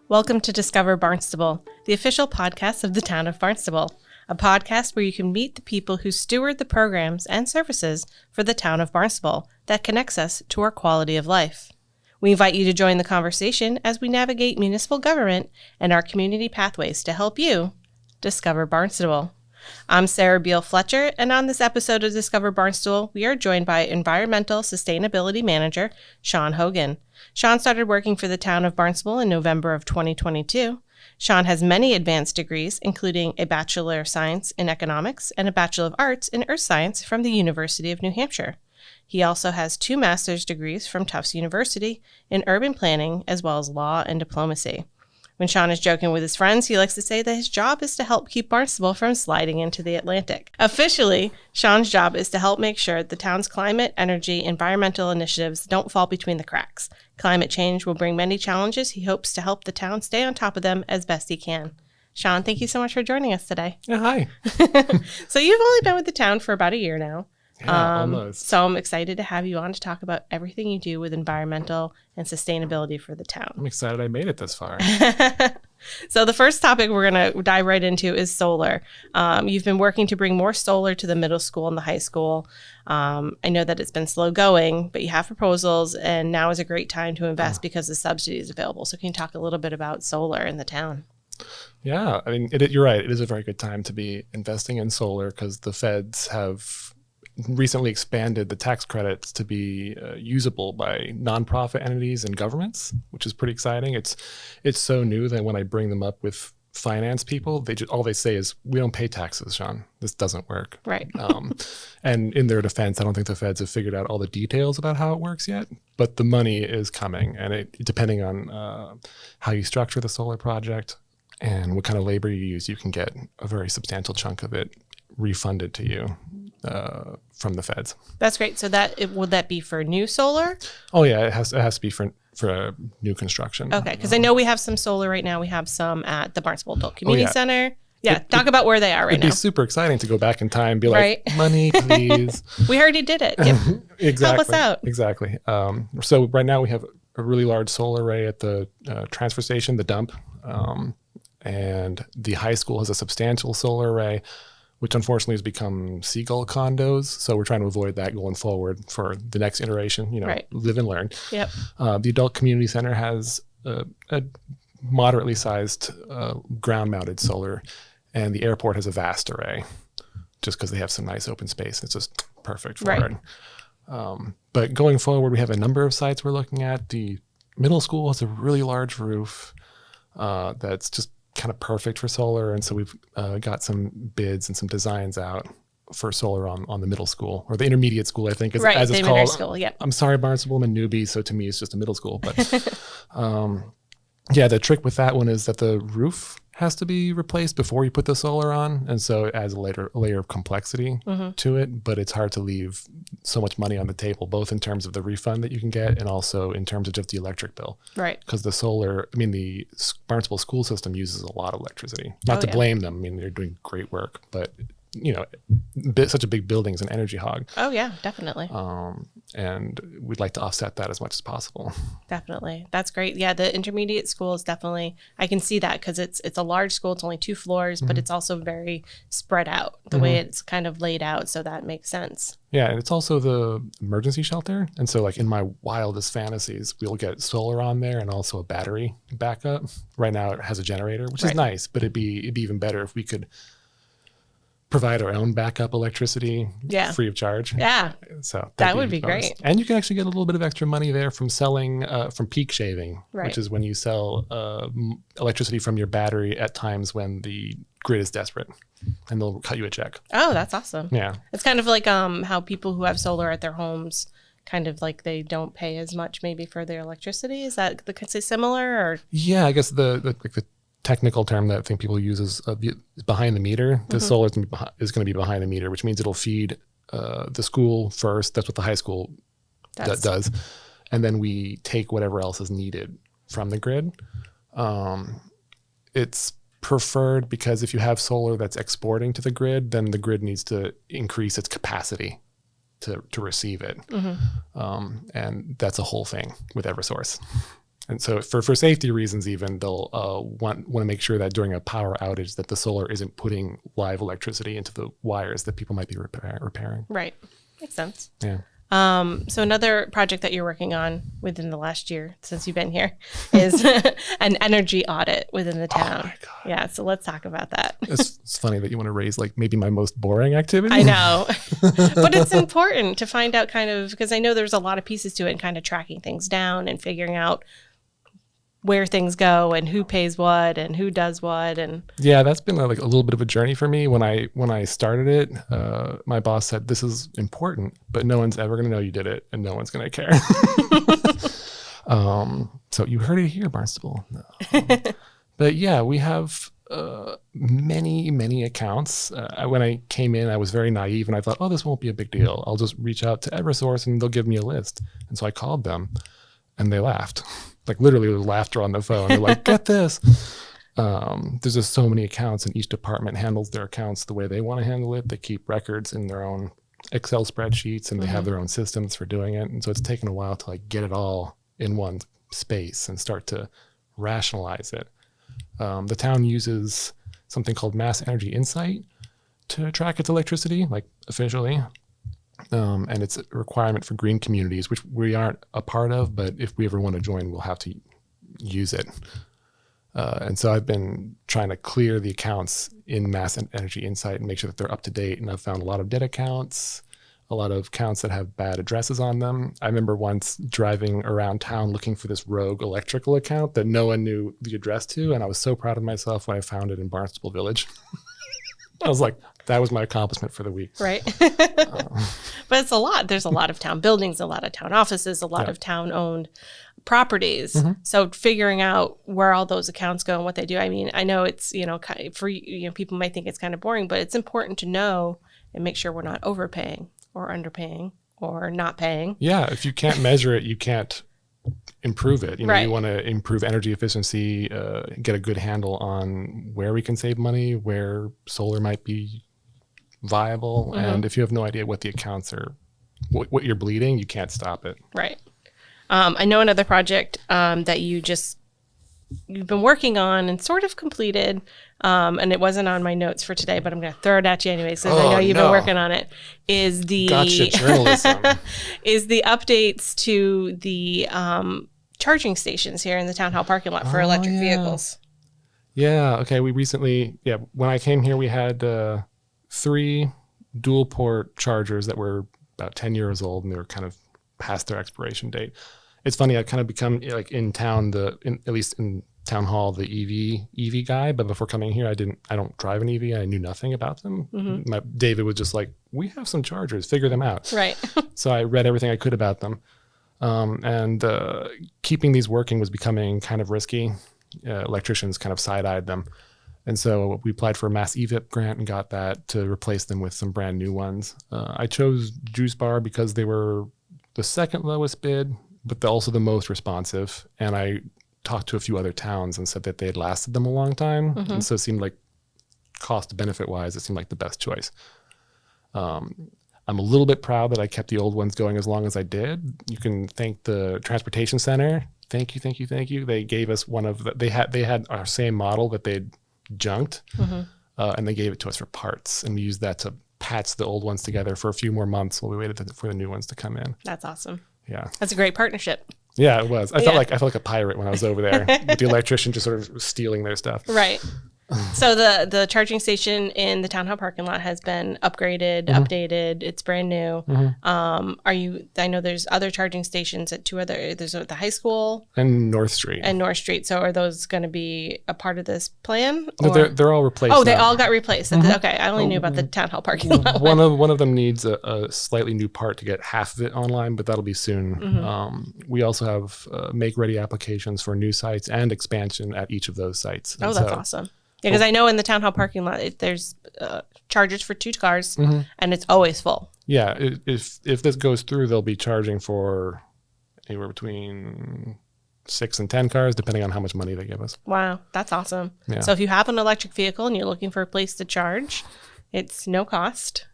Welcome to Discover Barnstable, the official podcast of the Town of Barnstable, a podcast where you can meet the people who steward the programs and services for the Town of Barnstable that connects us to our quality of life. We invite you to join the conversation as we navigate municipal government and our community pathways to help you discover Barnstable. I'm Sarah Beal Fletcher, and on this episode of Discover Barnstable, we are joined by Environmental Sustainability Manager Sean Hogan. Sean started working for the Town of Barnstable in November of 2022. Sean has many advanced degrees, including a Bachelor of Science in Economics and a Bachelor of Arts in Earth Science from the University of New Hampshire. He also has 2 master's degrees from Tufts University in urban planning, as well as law and diplomacy. When Sean is joking with his friends, he likes to say that his job is to help keep Barnstable from sliding into the Atlantic. Officially, Sean's job is to help make sure the town's climate, energy, environmental initiatives don't fall between the cracks. Climate change will bring many challenges. He hopes to help the town stay on top of them as best he can. Sean, thank you so much for joining us today. Yeah, hi. So you've only been with the town for about a year now. Yeah, almost. So I'm excited to have you on to talk about everything you do with environmental and sustainability for the town. I'm excited I made it this far. So the first topic we're going to dive right into is solar. You've been working to bring more solar to the middle school and the high school. I know that it's been slow going, but you have proposals, and now is a great time to invest because the subsidy is available. So can you talk a little bit about solar in the town? Yeah, I mean, you're right. It is a very good time to be investing in solar because the feds have recently expanded the tax credits to be usable by nonprofit entities and governments, which is pretty exciting. It's so new that when I bring them up with finance people, all they say is, "We don't pay taxes, Sean. This doesn't work." Right. And in their defense, I don't think the feds have figured out all the details about how it works yet, but the money is coming, and depending on how you structure the solar project and what kind of labor you use, you can get a very substantial chunk of it refunded to you from the feds. That's great. So would that be for new solar? Oh yeah, it has to be for new construction. Okay, because I know we have some solar right now. We have some at the Barnstable Adult Community Center. Yeah, talk about where they are right now. It'd be super exciting to go back in time and be like, money, please. We already did it. Yep. Exactly. Help us out. Exactly. So right now we have a really large solar array at the transfer station, the dump, and the high school has a substantial solar array, which unfortunately has become seagull condos. So we're trying to avoid that going forward for the next iteration, live and learn. Yep. The adult community center has a moderately sized ground mounted solar, and the airport has a vast array just because they have some nice open space. It's just perfect for it. But going forward, we have a number of sites we're looking at. The middle school has a really large roof that's just kind of perfect for solar, and so we've got some bids and some designs out for solar on the middle school, or the intermediate school, I think, as it's called. School, yeah. I'm sorry, Barnstable, I'm a newbie, so to me it's just a middle school. But the trick with that one is that the roof has to be replaced before you put the solar on, and so it adds a layer of complexity to it, but it's hard to leave so much money on the table, both in terms of the refund that you can get and also in terms of just the electric bill. Right. Because the Barnstable school system uses a lot of electricity. Not to blame them. I mean, they're doing great work, but such a big building is an energy hog. Oh yeah, definitely. And we'd like to offset that as much as possible. Definitely. That's great. Yeah, the intermediate school is definitely, I can see that because it's a large school. It's only 2 floors, but it's also very spread out the way it's kind of laid out. So that makes sense. Yeah, and it's also the emergency shelter. And so like in my wildest fantasies, we'll get solar on there and also a battery backup. Right now it has a generator, which is nice, but it'd be even better if we could provide our own backup electricity free of charge. Yeah. So that would be great. And you can actually get a little bit of extra money there from selling, from peak shaving, which is when you sell electricity from your battery at times when the grid is desperate, and they'll cut you a check. Oh, that's awesome. Yeah. It's kind of like how people who have solar at their homes kind of like they don't pay as much maybe for their electricity. Is that similar or? Yeah, I guess the technical term that I think people use is behind the meter. The solar is going to be behind the meter, which means it'll feed the school first. That's what the high school does. And then we take whatever else is needed from the grid. It's preferred because if you have solar that's exporting to the grid, then the grid needs to increase its capacity to receive it. And that's a whole thing with Eversource. And so for safety reasons, even they'll want to make sure that during a power outage that the solar isn't putting live electricity into the wires that people might be repairing. Right. Makes sense. Yeah. So another project that you're working on within the last year since you've been here is an energy audit within the town. Oh my God. Yeah. So let's talk about that. It's funny that you want to raise like maybe my most boring activity. I know, but it's important to find out kind of, because I know there's a lot of pieces to it and kind of tracking things down and figuring out where things go and who pays what and who does what. And yeah, that's been like a little bit of a journey for me. When I started it, my boss said, this is important, but no one's ever going to know you did it and no one's going to care. So you heard it here, Barnstable. No. But yeah, we have many accounts. When I came in, I was very naive and I thought, oh, this won't be a big deal. I'll just reach out to Eversource and they'll give me a list. And so I called them and they laughed. Like literally there was laughter on the phone. They're like, get this. There's just so many accounts and each department handles their accounts the way they want to handle it. They keep records in their own Excel spreadsheets and they have their own systems for doing it. And so it's taken a while to like get it all in one space and start to rationalize it. The town uses something called Mass Energy Insight to track its electricity, like officially. And it's a requirement for green communities, which we aren't a part of, but if we ever want to join, we'll have to use it. And so I've been trying to clear the accounts in Mass Energy Insight and make sure that they're up to date. And I've found a lot of dead accounts, a lot of accounts that have bad addresses on them. I remember once driving around town looking for this rogue electrical account that no one knew the address to. And I was so proud of myself when I found it in Barnstable Village. I was like, that was my accomplishment for the week. Right. But it's a lot. There's a lot of town buildings, a lot of town offices, a lot of town-owned properties. So figuring out where all those accounts go and what they do. I mean, I know it's, for people might think it's kind of boring, but it's important to know and make sure we're not overpaying or underpaying or not paying. Yeah. If you can't measure it, you can't improve it. Right. You want to improve energy efficiency, get a good handle on where we can save money, where solar might be viable. And if you have no idea what the accounts are, what you're bleeding, you can't stop it. Right. I know another project that you've been working on and sort of completed, and it wasn't on my notes for today, but I'm going to throw it at you anyways because I know you've been working on it. Is the gotcha journalism. Is the updates to the charging stations here in the town hall parking lot for electric vehicles? Yeah. Okay. We recently, when I came here, we had 3 dual port chargers that were about 10 years old and they were kind of past their expiration date. It's funny, I've kind of become like in town, at least in town hall, the EV guy. But before coming here, I don't drive an EV. I knew nothing about them. David was just like, we have some chargers, figure them out. Right. So I read everything I could about them. And keeping these working was becoming kind of risky. Electricians kind of side-eyed them. And so we applied for a Mass EVIP grant and got that to replace them with some brand new ones. I chose Juice Bar because they were the second lowest bid, but also the most responsive. And I talked to a few other towns and said that they had lasted them a long time. And so it seemed like cost benefit wise, it seemed like the best choice. I'm a little bit proud that I kept the old ones going as long as I did. You can thank the transportation center. Thank you. They gave us they had our same model that they'd junked and they gave it to us for parts. And we used that to patch the old ones together for a few more months while we waited for the new ones to come in. That's awesome. Yeah. That's a great partnership. Yeah, it was. I felt like a pirate when I was over there with the electrician just sort of stealing their stuff. Right. So the charging station in the town hall parking lot has been upgraded, updated. It's brand new. I know there's other charging stations at there's at the high school and North Street. So are those going to be a part of this plan? No, they're all replaced. Oh, they all got replaced. Okay, I only knew about the town hall parking lot. One of them needs a slightly new part to get half of it online, but that'll be soon. We also have make-ready applications for new sites and expansion at each of those sites. Oh, that's awesome. Yeah, because I know in the town hall parking lot, there's chargers for 2 cars, and it's always full. Yeah, if this goes through, they'll be charging for anywhere between 6 and 10 cars, depending on how much money they give us. Wow, that's awesome. Yeah. So if you have an electric vehicle and you're looking for a place to charge, it's no cost.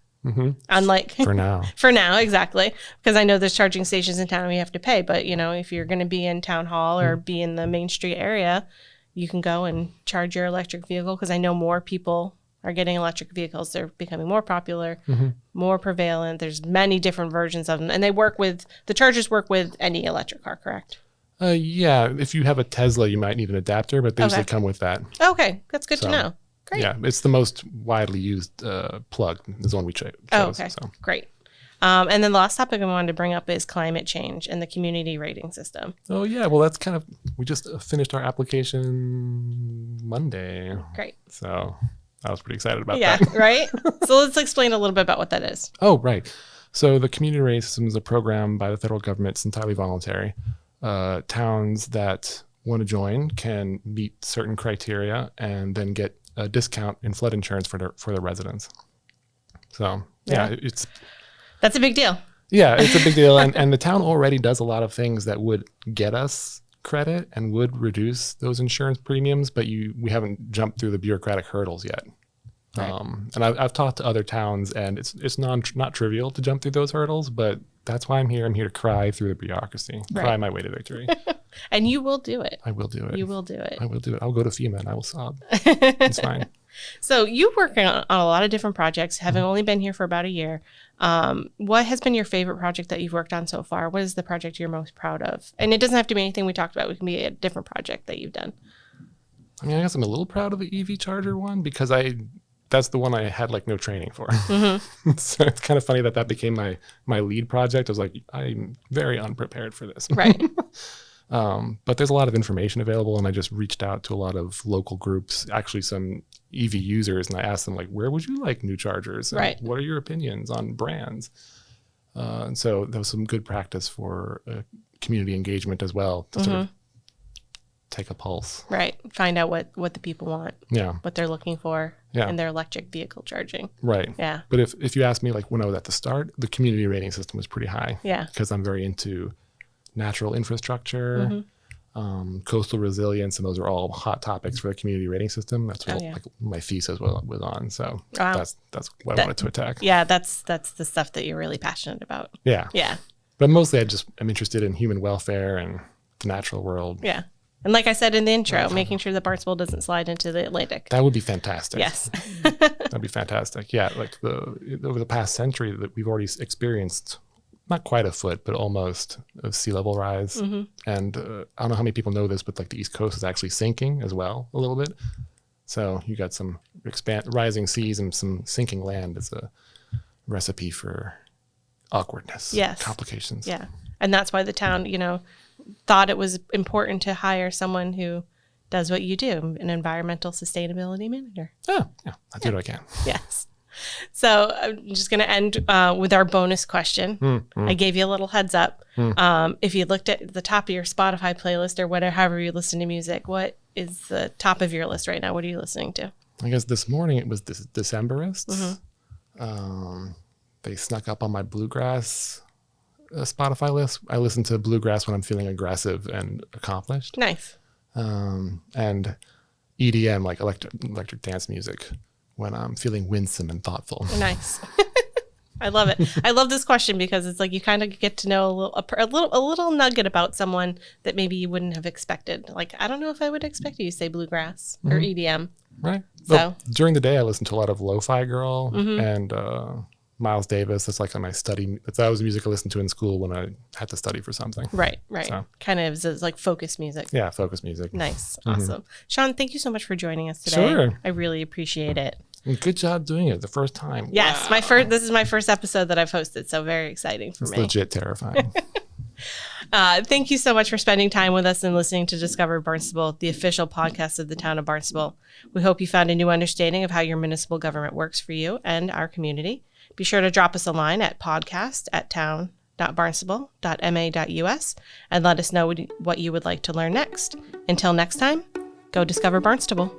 Unlike For now. For now, exactly. Because I know there's charging stations in town where you have to pay. But, you know, if you're going to be in Town Hall or be in the Main Street area, you can go and charge your electric vehicle. Because I know more people are getting electric vehicles. They're becoming more popular, more prevalent. There's many different versions of them. And the chargers work with any electric car, correct? Yeah. If you have a Tesla, you might need an adapter, but they usually come with that. Okay. That's good to know. Great. Yeah. It's the most widely used plug. Is the one we chose. Okay. So. Great. And then the last topic I wanted to bring up is climate change and the community rating system. Oh, yeah. Well, that's we just finished our application Monday. Great. So I was pretty excited about that. Yeah, right? So let's explain a little bit about what that is. Oh, right. So the community rating system is a program by the federal government. It's entirely voluntary. Towns that want to join can meet certain criteria and then get a discount in flood insurance for their residents. So, that's a big deal. Yeah, it's a big deal. And the town already does a lot of things that would get us credit and would reduce those insurance premiums, but we haven't jumped through the bureaucratic hurdles yet. Right. And I've talked to other towns, and it's not trivial to jump through those hurdles, but that's why I'm here. I'm here to cry through the bureaucracy, cry my way to victory. And you will do it. I will do it. You will do it. I will do it. I'll go to FEMA and I will sob. It's fine. So you working on a lot of different projects, having only been here for about a year. What has been your favorite project that you've worked on so far? What is the project you're most proud of? And it doesn't have to be anything we talked about. It can be a different project that you've done. I mean, I guess I'm a little proud of the EV charger one because that's the one I had no training for. So it's kind of funny that became my lead project. I was like, I'm very unprepared for this. Right. But there's a lot of information available, and I just reached out to a lot of local groups, actually some EV users, and I asked them where would you like new chargers? And right. What are your opinions on brands? And so there was some good practice for community engagement as well to sort of take a pulse. Right. Find out what the people want. Yeah. What they're looking for in their electric vehicle charging. Right. Yeah. But if you ask me when I was at the start, the community rating system was pretty high. Yeah. Because I'm very into natural infrastructure, coastal resilience, and those are all hot topics for the community rating system. That's what my thesis was on. So that's what I wanted to attack. Yeah, that's the stuff that you're really passionate about. Yeah. Yeah. But mostly I'm interested in human welfare and the natural world. Yeah. And like I said in the intro, making sure that Barnstable doesn't slide into the Atlantic. That would be fantastic. Yes. That'd be fantastic. Yeah, over the past century that we've already experienced not quite a foot, but almost a sea level rise. And I don't know how many people know this, but the East Coast is actually sinking as well a little bit. So you got some rising seas and some sinking land as a recipe for awkwardness, complications. Yeah. And that's why the town, thought it was important to hire someone who does what you do, an environmental sustainability manager. Oh, yeah. I do what I can. Yes. So I'm just going to end with our bonus question. I gave you a little heads up. If you looked at the top of your Spotify playlist or whatever, however you listen to music, what is the top of your list right now? What are you listening to? I guess this morning it was Decemberists. They snuck up on my bluegrass Spotify list. I listen to bluegrass when I'm feeling aggressive and accomplished. Nice. And EDM, like electric dance music, when I'm feeling winsome and thoughtful. Nice. I love it. I love this question because it's you kind of get to know a little nugget about someone that maybe you wouldn't have expected. I don't know if I would expect you to say bluegrass or EDM. Right. So well, during the day, I listen to a lot of Lo-Fi Girl and Miles Davis. That's my study. That was music I listened to in school when I had to study for something. Right. So. Kind of is focus music. Yeah, focus music. Nice. Awesome. Sean, thank you so much for joining us today. Sure. I really appreciate it. And good job doing it the first time. Yes, wow. This is my first episode that I've hosted, so very exciting for me. It's legit terrifying. Thank you so much for spending time with us and listening to Discover Barnstable, the official podcast of the Town of Barnstable. We hope you found a new understanding of how your municipal government works for you and our community. Be sure to drop us a line at podcast@town.barnstable.ma.us and let us know what you would like to learn next. Until next time, go Discover Barnstable.